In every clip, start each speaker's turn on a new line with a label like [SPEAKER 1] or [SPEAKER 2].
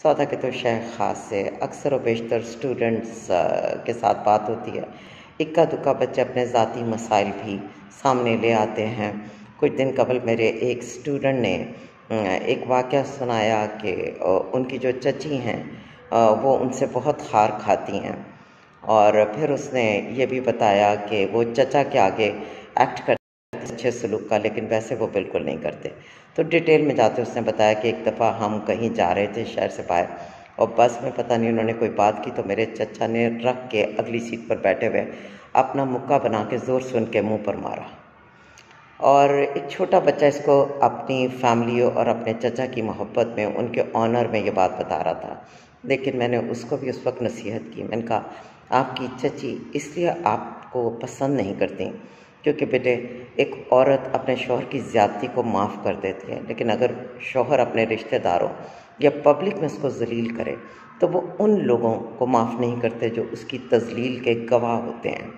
[SPEAKER 1] सौदा के तो शेख ख़ास से अक्सर व बेशतर स्टूडेंट्स के साथ बात होती है। इक्का दुक्का बच्चे अपने ज़ाती मसाइल भी सामने ले आते हैं। कुछ दिन कबल मेरे एक स्टूडेंट ने एक वाक़या सुनाया कि उनकी जो चची हैं वो उनसे बहुत खार खाती हैं, और फिर उसने ये भी बताया कि वो चचा के आगे एक्ट करते अच्छे सलूक का, लेकिन वैसे वो बिल्कुल नहीं करते। तो डिटेल में जाते उसने बताया कि एक दफ़ा हम कहीं जा रहे थे शहर से बाहर, और बस में पता नहीं उन्होंने कोई बात की तो मेरे चचा ने रख के अगली सीट पर बैठे हुए अपना मुक्का बना के ज़ोर से उनके मुंह पर मारा। और एक छोटा बच्चा इसको अपनी फैमिली और अपने चचा की मोहब्बत में, उनके ऑनर में ये बात बता रहा था। लेकिन मैंने उसको भी उस वक्त नसीहत की। मैंने कहा, आपकी चची इसलिए आपको पसंद नहीं करती क्योंकि बेटे, एक औरत अपने शौहर की ज़्यादती को माफ़ कर देती है, लेकिन अगर शौहर अपने रिश्तेदारों या पब्लिक में उसको ज़लील करे तो वो उन लोगों को माफ़ नहीं करते जो उसकी तज़लील के गवाह होते हैं।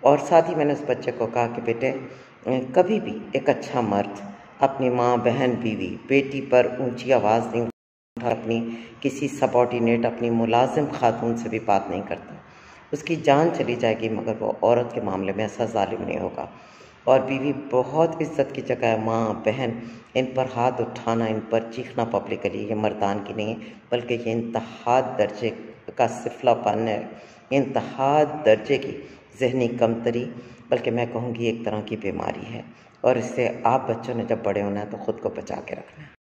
[SPEAKER 1] और साथ ही मैंने उस बच्चे को कहा कि बेटे, कभी भी एक अच्छा मर्द अपनी माँ, बहन, बीवी, बेटी पर ऊंची आवाज़ नहीं उठा, अपनी किसी सबॉर्डिनेट, अपनी मुलाजिम खातून से भी बात नहीं करता। उसकी जान चली जाएगी मगर वो औरत के मामले में ऐसा जालिम नहीं होगा। और बीवी बहुत इज्जत की जगह है। माँ, बहन, इन पर हाथ उठाना, इन पर चीखना पब्लिकली, ये मर्दान की नहीं है, बल्कि ये इंतहा दर्जे का सिफलापन है, इंतहा दर्जे की ज़हनी कमतरी, बल्कि मैं कहूँगी एक तरह की बीमारी है। और इससे आप बच्चों ने जब बड़े होना है तो ख़ुद को बचा के रखना है।